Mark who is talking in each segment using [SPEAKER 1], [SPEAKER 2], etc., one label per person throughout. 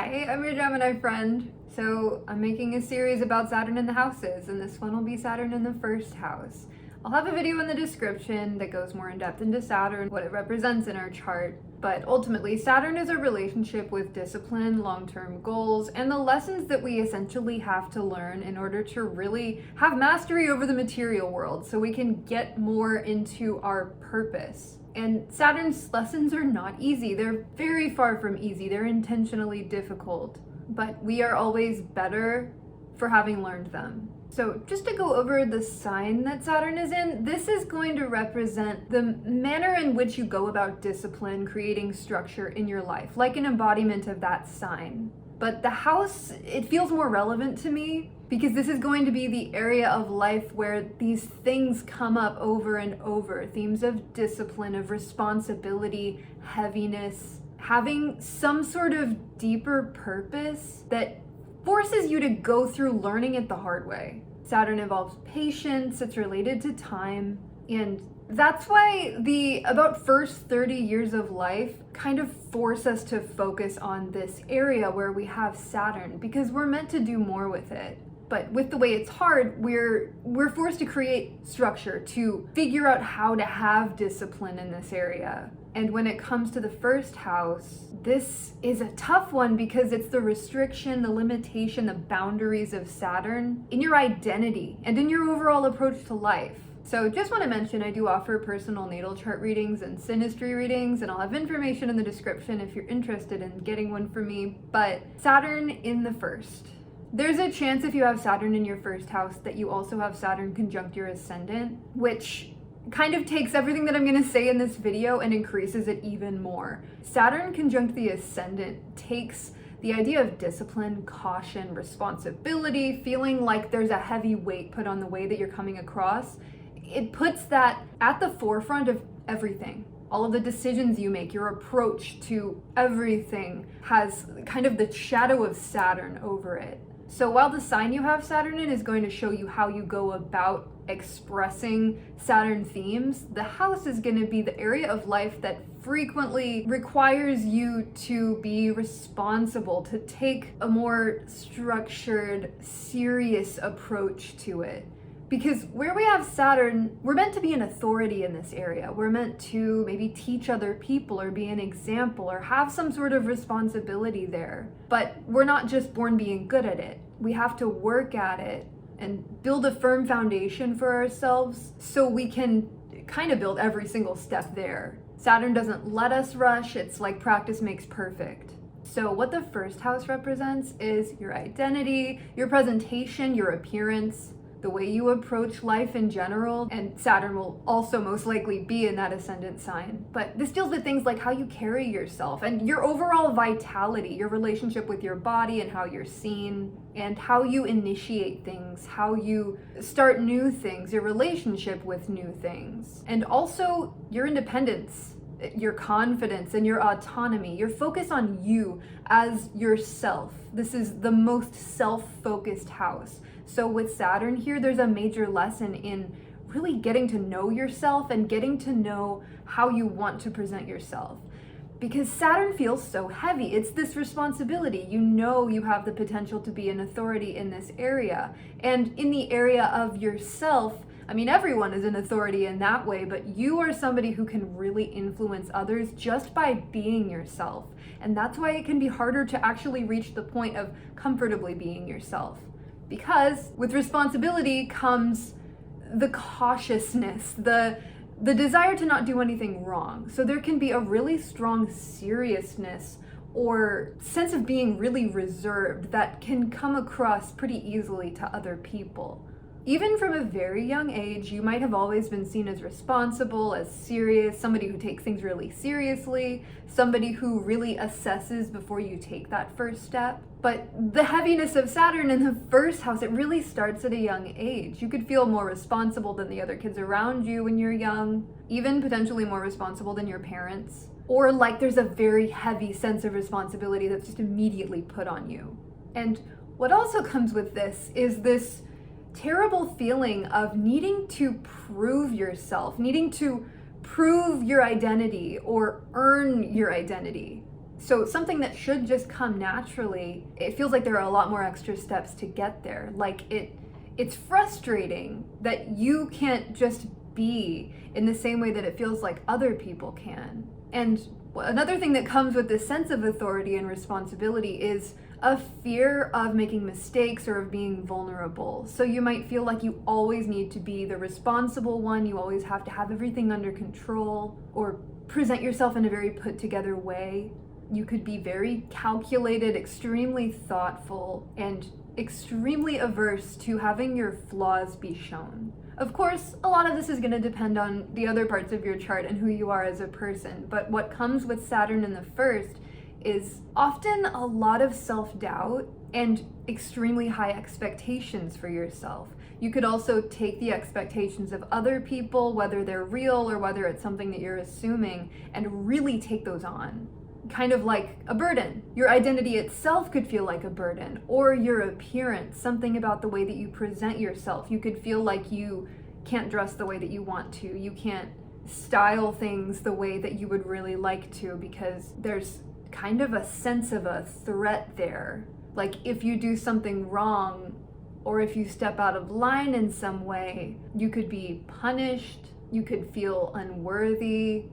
[SPEAKER 1] Hi, I'm your Gemini friend. So I'm making a series about Saturn in the houses, and this one will be Saturn in the first house. I'll have a video in the description that goes more in depth into Saturn, what it represents in our chart. But ultimately, Saturn is a relationship with discipline, long-term goals, and the lessons that we essentially have to learn in order to really have mastery over the material world so we can get more into our purpose. And Saturn's lessons are not easy. They're very far from easy. They're intentionally difficult. But we are always better for having learned them. So just to go over the sign that Saturn is in, this is going to represent the manner in which you go about discipline, creating structure in your life, like an embodiment of that sign. But the house, it feels more relevant to me because this is going to be the area of life where these things come up over and over. Themes of discipline, of responsibility, heaviness, having some sort of deeper purpose that forces you to go through learning it the hard way. Saturn involves patience, it's related to time, and that's why the about first 30 years of life kind of force us to focus on this area where we have Saturn, because we're meant to do more with it. But with the way it's hard, we're forced to create structure, to figure out how to have discipline in this area. And when it comes to the first house, this is a tough one because it's the restriction, the limitation, the boundaries of Saturn in your identity and in your overall approach to life. So just want to mention, I do offer personal natal chart readings and synastry readings, and I'll have information in the description if you're interested in getting one from me. But Saturn in the first. There's a chance if you have Saturn in your first house that you also have Saturn conjunct your ascendant, which kind of takes everything that I'm going to say in this video and increases it even more. Saturn conjunct the ascendant takes the idea of discipline, caution, responsibility, feeling like there's a heavy weight put on the way that you're coming across. It puts that at the forefront of everything. All of the decisions you make, your approach to everything has kind of the shadow of Saturn over it. So while the sign you have Saturn in is going to show you how you go about expressing Saturn themes, the house is going to be the area of life that frequently requires you to be responsible, to take a more structured, serious approach to it. Because where we have Saturn, we're meant to be an authority in this area. We're meant to maybe teach other people or be an example or have some sort of responsibility there. But we're not just born being good at it. We have to work at it and build a firm foundation for ourselves so we can kind of build every single step there. Saturn doesn't let us rush. It's like practice makes perfect. So what the first house represents is your identity, your presentation, your appearance, the way you approach life in general, and Saturn will also most likely be in that ascendant sign. But this deals with things like how you carry yourself and your overall vitality, your relationship with your body and how you're seen, and how you initiate things, how you start new things, your relationship with new things, and also your independence, your confidence and your autonomy, your focus on you as yourself. This is the most self-focused house. So with Saturn here, there's a major lesson in really getting to know yourself and getting to know how you want to present yourself. Because Saturn feels so heavy. It's this responsibility. You know you have the potential to be an authority in this area. And in the area of yourself, I mean, everyone is an authority in that way, but you are somebody who can really influence others just by being yourself. And that's why it can be harder to actually reach the point of comfortably being yourself. Because with responsibility comes the cautiousness, the desire to not do anything wrong. So there can be a really strong seriousness or sense of being really reserved that can come across pretty easily to other people. Even from a very young age, you might have always been seen as responsible, as serious, somebody who takes things really seriously, somebody who really assesses before you take that first step. But the heaviness of Saturn in the first house, it really starts at a young age. You could feel more responsible than the other kids around you when you're young, even potentially more responsible than your parents. Or like there's a very heavy sense of responsibility that's just immediately put on you. And what also comes with this is this terrible feeling of needing to prove yourself, needing to prove your identity or earn your identity. So something that should just come naturally, it feels like there are a lot more extra steps to get there. Like it's frustrating that you can't just be in the same way that it feels like other people can. And another thing that comes with this sense of authority and responsibility is a fear of making mistakes or of being vulnerable. So you might feel like you always need to be the responsible one, you always have to have everything under control, or present yourself in a very put together way. You could be very calculated, extremely thoughtful, and extremely averse to having your flaws be shown. Of course, a lot of this is going to depend on the other parts of your chart and who you are as a person, but what comes with Saturn in the first is often a lot of self-doubt and extremely high expectations for yourself. You could also take the expectations of other people, whether they're real or whether it's something that you're assuming, and really take those on. Kind of like a burden. Your identity itself could feel like a burden, or your appearance, something about the way that you present yourself. You could feel like you can't dress the way that you want to. You can't style things the way that you would really like to, because there's kind of a sense of a threat there. Like if you do something wrong, or if you step out of line in some way, you could be punished, you could feel unworthy,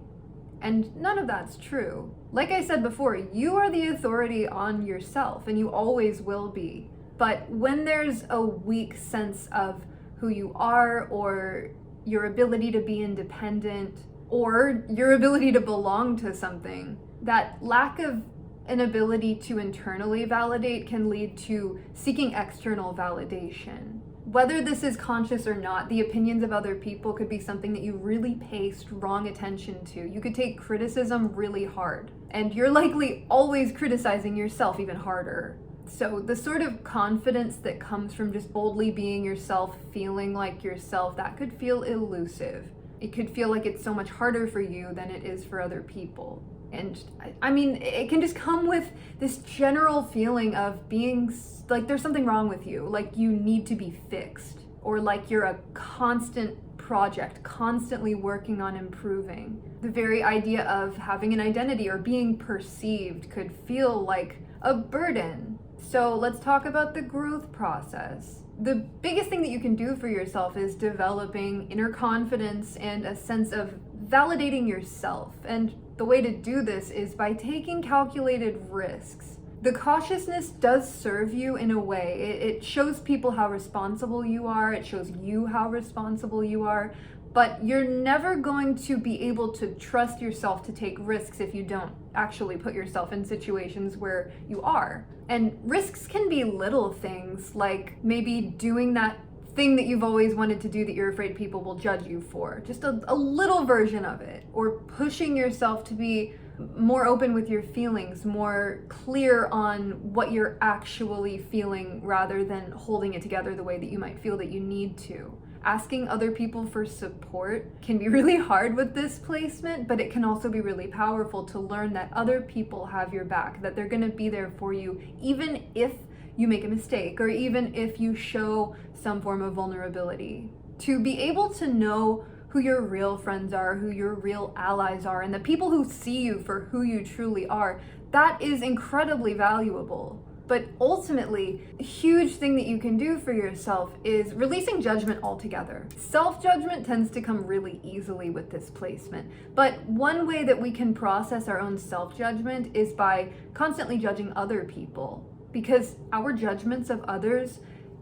[SPEAKER 1] and none of that's true. Like I said before, you are the authority on yourself, and you always will be. But when there's a weak sense of who you are, or your ability to be independent, or your ability to belong to something, that lack of an ability to internally validate can lead to seeking external validation. Whether this is conscious or not, the opinions of other people could be something that you really pay strong attention to. You could take criticism really hard, and you're likely always criticizing yourself even harder. So the sort of confidence that comes from just boldly being yourself, feeling like yourself, that could feel elusive. It could feel like it's so much harder for you than it is for other people. And I mean, it can just come with this general feeling of being like there's something wrong with you, like you need to be fixed, or like you're a constant project, constantly working on improving. The very idea of having an identity or being perceived could feel like a burden. So let's talk about the growth process. The biggest thing that you can do for yourself is developing inner confidence and a sense of validating yourself. And the way to do this is by taking calculated risks. The cautiousness does serve you in a way. It shows people how responsible you are, it shows you how responsible you are, but you're never going to be able to trust yourself to take risks if you don't actually put yourself in situations where you are. And risks can be little things, like maybe doing that thing that you've always wanted to do that you're afraid people will judge you for. Just a little version of it. Or pushing yourself to be more open with your feelings, more clear on what you're actually feeling rather than holding it together the way that you might feel that you need to. Asking other people for support can be really hard with this placement, but it can also be really powerful to learn that other people have your back, that they're going to be there for you even if you make a mistake, or even if you show some form of vulnerability. To be able to know who your real friends are, who your real allies are, and the people who see you for who you truly are, that is incredibly valuable. But ultimately, a huge thing that you can do for yourself is releasing judgment altogether. Self-judgment tends to come really easily with this placement, but one way that we can process our own self-judgment is by constantly judging other people. Because our judgments of others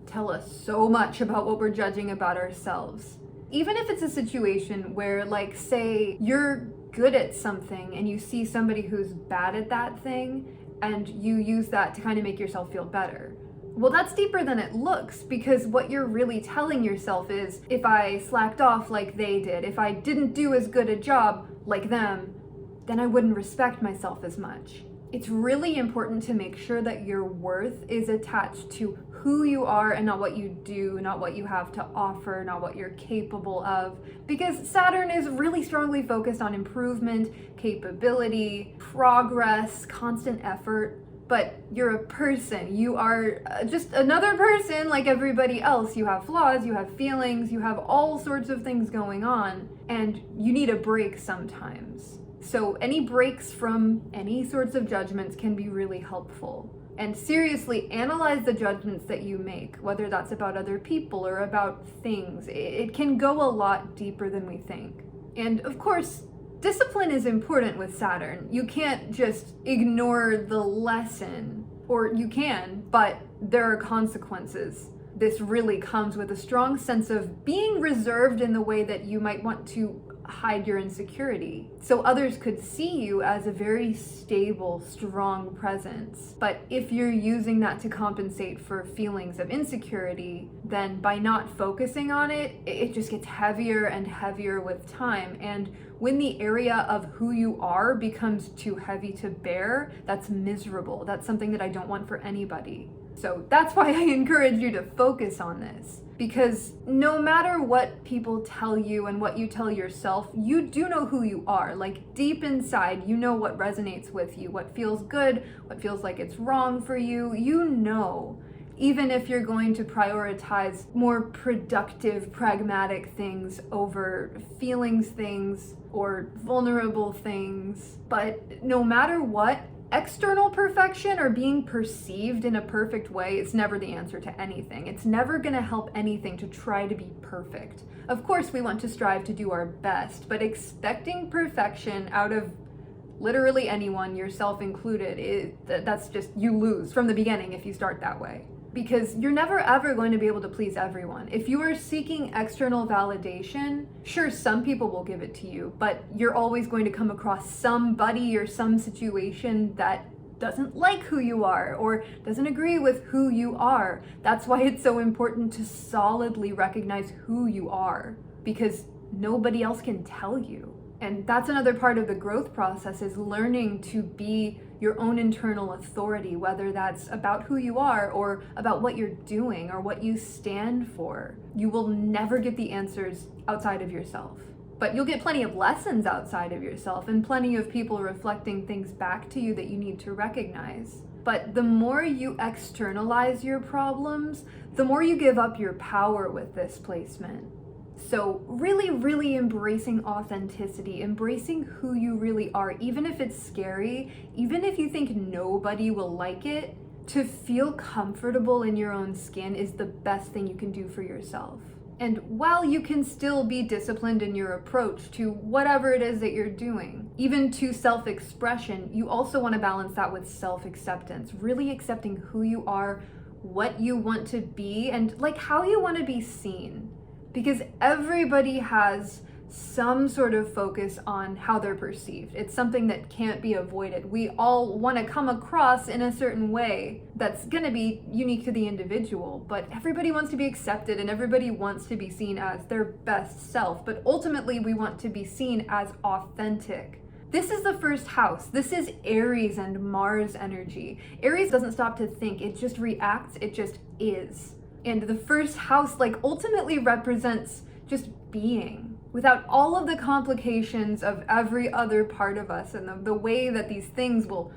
[SPEAKER 1] tell us so much about what we're judging about ourselves. Even if it's a situation where, like, say you're good at something and you see somebody who's bad at that thing and you use that to kind of make yourself feel better. Well, that's deeper than it looks, because what you're really telling yourself is, if I slacked off like they did, if I didn't do as good a job like them, then I wouldn't respect myself as much. It's really important to make sure that your worth is attached to who you are and not what you do, not what you have to offer, not what you're capable of. Because Saturn is really strongly focused on improvement, capability, progress, constant effort. But you're a person. You are just another person like everybody else. You have flaws, you have feelings, you have all sorts of things going on, and you need a break sometimes. So any breaks from any sorts of judgments can be really helpful. And seriously, analyze the judgments that you make, whether that's about other people or about things. It can go a lot deeper than we think. And of course, discipline is important with Saturn. You can't just ignore the lesson, or you can, but there are consequences. This really comes with a strong sense of being reserved in the way that you might want to hide your insecurity, so others could see you as a very stable, strong presence. But if you're using that to compensate for feelings of insecurity, then by not focusing on it, it just gets heavier and heavier with time. And when the area of who you are becomes too heavy to bear, that's miserable. That's something that I don't want for anybody. So that's why I encourage you to focus on this, because no matter what people tell you and what you tell yourself, you do know who you are. Like deep inside, you know what resonates with you, what feels good, what feels like it's wrong for you. You know, even if you're going to prioritize more productive, pragmatic things over feelings things or vulnerable things. But no matter what, external perfection or being perceived in a perfect way, it's never the answer to anything. It's never going to help anything to try to be perfect. Of course, we want to strive to do our best, but expecting perfection out of literally anyone, yourself included, that's just, you lose from the beginning if you start that way. Because you're never ever going to be able to please everyone. If you are seeking external validation, sure, some people will give it to you, but you're always going to come across somebody or some situation that doesn't like who you are or doesn't agree with who you are. That's why it's so important to solidly recognize who you are, because nobody else can tell you. And that's another part of the growth process, is learning to be your own internal authority, whether that's about who you are or about what you're doing or what you stand for. You will never get the answers outside of yourself, but you'll get plenty of lessons outside of yourself and plenty of people reflecting things back to you that you need to recognize. But the more you externalize your problems, the more you give up your power with this placement. So really embracing authenticity, embracing who you really are, even if it's scary, even if you think nobody will like it, to feel comfortable in your own skin is the best thing you can do for yourself. And while you can still be disciplined in your approach to whatever it is that you're doing, even to self-expression, you also want to balance that with self-acceptance, really accepting who you are, what you want to be, and like how you want to be seen. Because everybody has some sort of focus on how they're perceived. It's something that can't be avoided. We all want to come across in a certain way that's going to be unique to the individual, but everybody wants to be accepted and everybody wants to be seen as their best self. But ultimately, we want to be seen as authentic. This is the first house. This is Aries and Mars energy. Aries doesn't stop to think. It just reacts. It just is. And the first house ultimately represents just being, without all of the complications of every other part of us and the way that these things will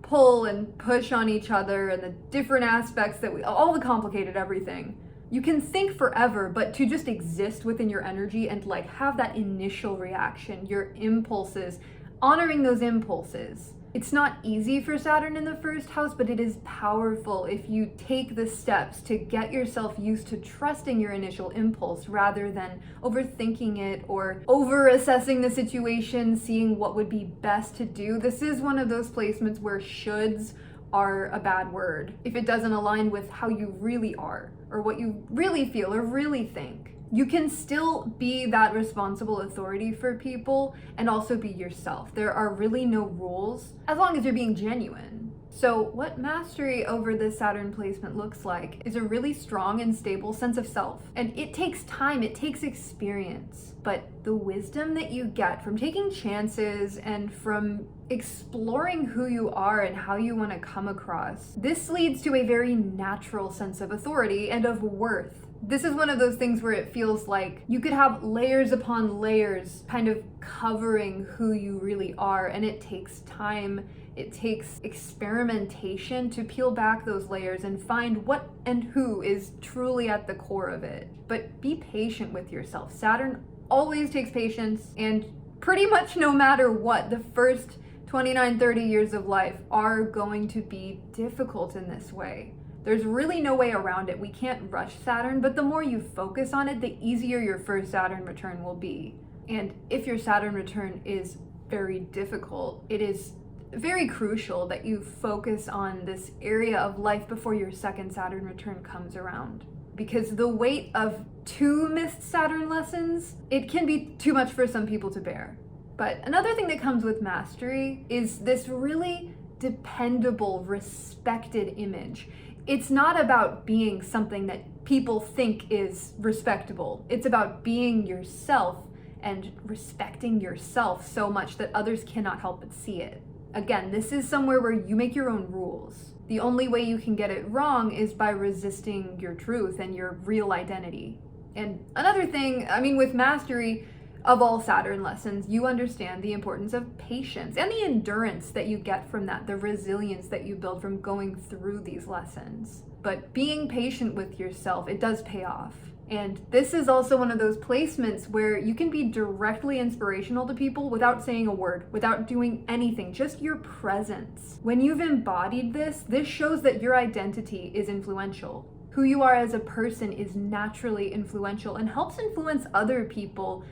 [SPEAKER 1] pull and push on each other and the different aspects that all the complicated everything. You can think forever, but to just exist within your energy and have that initial reaction, your impulses, honoring those impulses. It's not easy for Saturn in the first house, but it is powerful if you take the steps to get yourself used to trusting your initial impulse rather than overthinking it or over-assessing the situation, seeing what would be best to do. This is one of those placements where shoulds are a bad word if it doesn't align with how you really are or what you really feel or really think. You can still be that responsible authority for people and also be yourself. There are really no rules as long as you're being genuine. So what mastery over this Saturn placement looks like is a really strong and stable sense of self. And it takes time, it takes experience. But the wisdom that you get from taking chances and from exploring who you are and how you want to come across, this leads to a very natural sense of authority and of worth. This is one of those things where it feels like you could have layers upon layers kind of covering who you really are, and it takes time, it takes experimentation to peel back those layers and find what and who is truly at the core of it. But be patient with yourself. Saturn always takes patience, and pretty much no matter what, the first 29, 30 years of life are going to be difficult in this way. There's really no way around it. We can't rush Saturn, but the more you focus on it, the easier your first Saturn return will be. And if your Saturn return is very difficult, it is very crucial that you focus on this area of life before your second Saturn return comes around. Because the weight of 2 missed Saturn lessons, it can be too much for some people to bear. But another thing that comes with mastery is this really dependable, respected image. It's not about being something that people think is respectable. It's about being yourself and respecting yourself so much that others cannot help but see it. Again, this is somewhere where you make your own rules. The only way you can get it wrong is by resisting your truth and your real identity. And another thing, with mastery of all Saturn lessons, you understand the importance of patience and the endurance that you get from that, the resilience that you build from going through these lessons. But being patient with yourself, it does pay off. And this is also one of those placements where you can be directly inspirational to people without saying a word, without doing anything, just your presence. When you've embodied this shows that your identity is influential. Who you are as a person is naturally influential and helps influence other people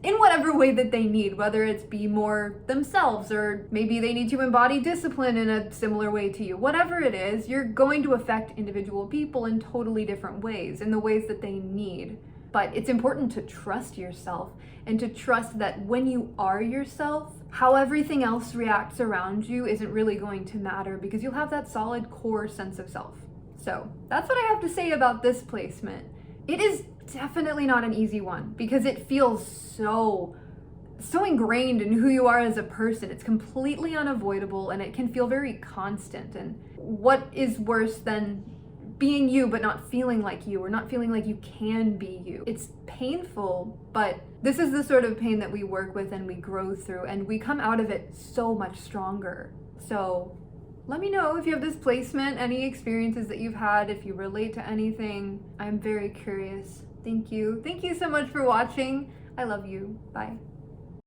[SPEAKER 1] in whatever way that they need, whether it's be more themselves or maybe they need to embody discipline in a similar way to you. Whatever it is, you're going to affect individual people in totally different ways, in the ways that they need. But it's important to trust yourself and to trust that when you are yourself, how everything else reacts around you isn't really going to matter because you'll have that solid core sense of self. So that's what I have to say about this placement. It is definitely not an easy one because it feels so ingrained in who you are as a person. It's completely unavoidable and it can feel very constant. And what is worse than being you but not feeling like you, or not feeling like you can be you? It's painful, but this is the sort of pain that we work with and we grow through, and we come out of it so much stronger. So let me know if you have this placement, any experiences that you've had, if you relate to anything. I'm very curious. Thank you. Thank you so much for watching. I love you. Bye.